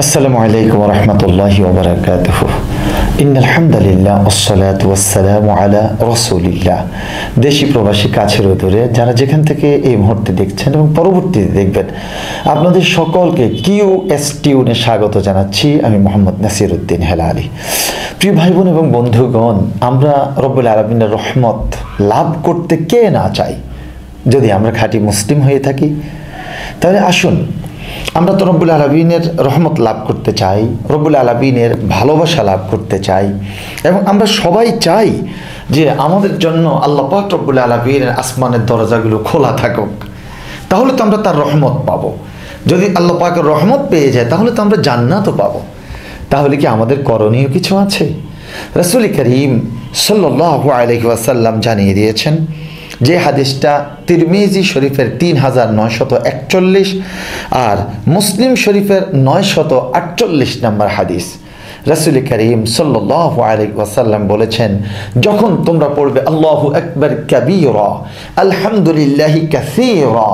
আসসালামু আলাইকুম ওয়া রাহমাতুল্লাহি ওয়া বারাকাতুহু। ইন্নাল হামদুলিল্লাহ ওয়াসসালাতু ওয়াসসালামু আলা রাসূলিল্লাহ। দেশি প্রবাসী কাছের ও দূরে যারা যেখান থেকে এই মুহূর্তে দেখছেন এবং পরবর্তীতে দেখবেন, আপনাদের সকলকে কিউএস টিউনে স্বাগত জানাচ্ছি। আমি মোহাম্মদ নাসিরউদ্দিন হেলালি। প্রিয় ভাই বোন এবং বন্ধুগণ, আমরা রব্বুল আলামিনের রহমত লাভ করতে কে না চাই? যদি আমরা খাঁটি মুসলিম হয়ে থাকি তাহলে আসুন, আমরা তো রব্বুল আলামিনের রহমত লাভ করতে চাই, রব্বুল আলামিনের ভালোবাসা লাভ করতে চাই, এবং আমরা সবাই চাই যে আমাদের জন্য আল্লাহ পাক রব্বুল আলামিনের আসমানের দরজাগুলো খোলা থাকুক। তাহলে তো আমরা তার রহমত পাবো। যদি আল্লাহ পাকের রহমত পেয়ে যায় তাহলে তো আমরা জান্নাতও পাবো। তাহলে কি আমাদের করণীয় কিছু আছে? রাসূল করিম সাল্লাল্লাহু আলাইহি ওয়াসাল্লাম জানিয়ে দিয়েছেন, যে হাদিসটা তিরমিজি শরীফের 3941 আর মুসলিম শরীফের 948 নম্বর হাদিস। রাসূল করিম সাল্লাল্লাহু আলাইহি ওয়াসাল্লাম বলেছেন, যখন তোমরা পড়বে আল্লাহু আকবার কাবীরা, আলহামদুলিল্লাহি কাসীরা,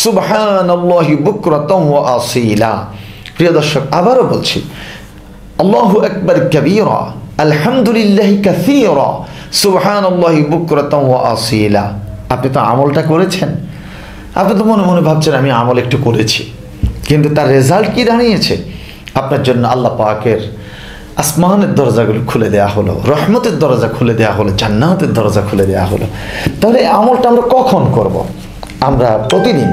সুবহানাল্লাহি বুকরাতাও ওয়া আসীলা। প্রিয় দর্শক, আবারও বলছি, আল্লাহু আকবার কাবীরা, আলহামদুলিল্লাহি কাসীরা, সুবহানাল্লাহি বুকরাতাও ওয়া আসীলা। আপনি তো আমলটা করেছেন, আপনি তো মনে মনে ভাবছেন আমি আমল একটু করেছি, কিন্তু তার রেজাল্ট কি দাঁড়িয়েছে? আপনার জন্য আল্লাহ পাকের আসমানের দরজাগুলো খুলে দেওয়া হলো, রহমতের দরজা খুলে দেওয়া হলো, জান্নাতের দরজা খুলে দেওয়া হলো। তাহলে এই আমলটা আমরা কখন করব? আমরা প্রতিদিন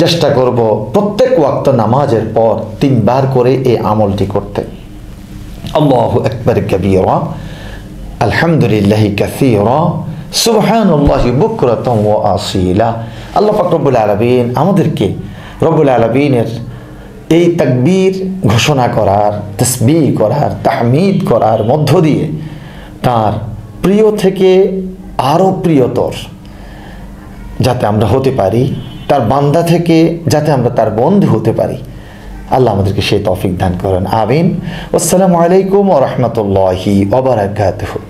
চেষ্টা করব প্রত্যেক ওয়াক্ত নামাজের পর 3 বার করে এই আমলটি করতে। আল্লাহু আকবার কাবীরা, আলহামদুলিল্লাহি কাসীরা, সুবহানাল্লাহি বুকরাতাও ওয়া আসীলা। আল্লাহ পাক রব্বুল আলামিন আমাদেরকে রব্বুল আলামিনের এই তাকবীর ঘোষণা করার, তাসবিহ করার, তাহমিদ করার মধ্য দিয়ে তার প্রিয় থেকে আরও প্রিয়তর যাতে আমরা হতে পারি, তার বান্দা থেকে যাতে আমরা তার বন্ধু হতে পারি, আল্লাহ আমাদেরকে সেই তৌফিক দান করেন। আমিন। আসসালামু আলাইকুম ওয়া রাহমাতুল্লাহি ওয়া বারাকাতুহু।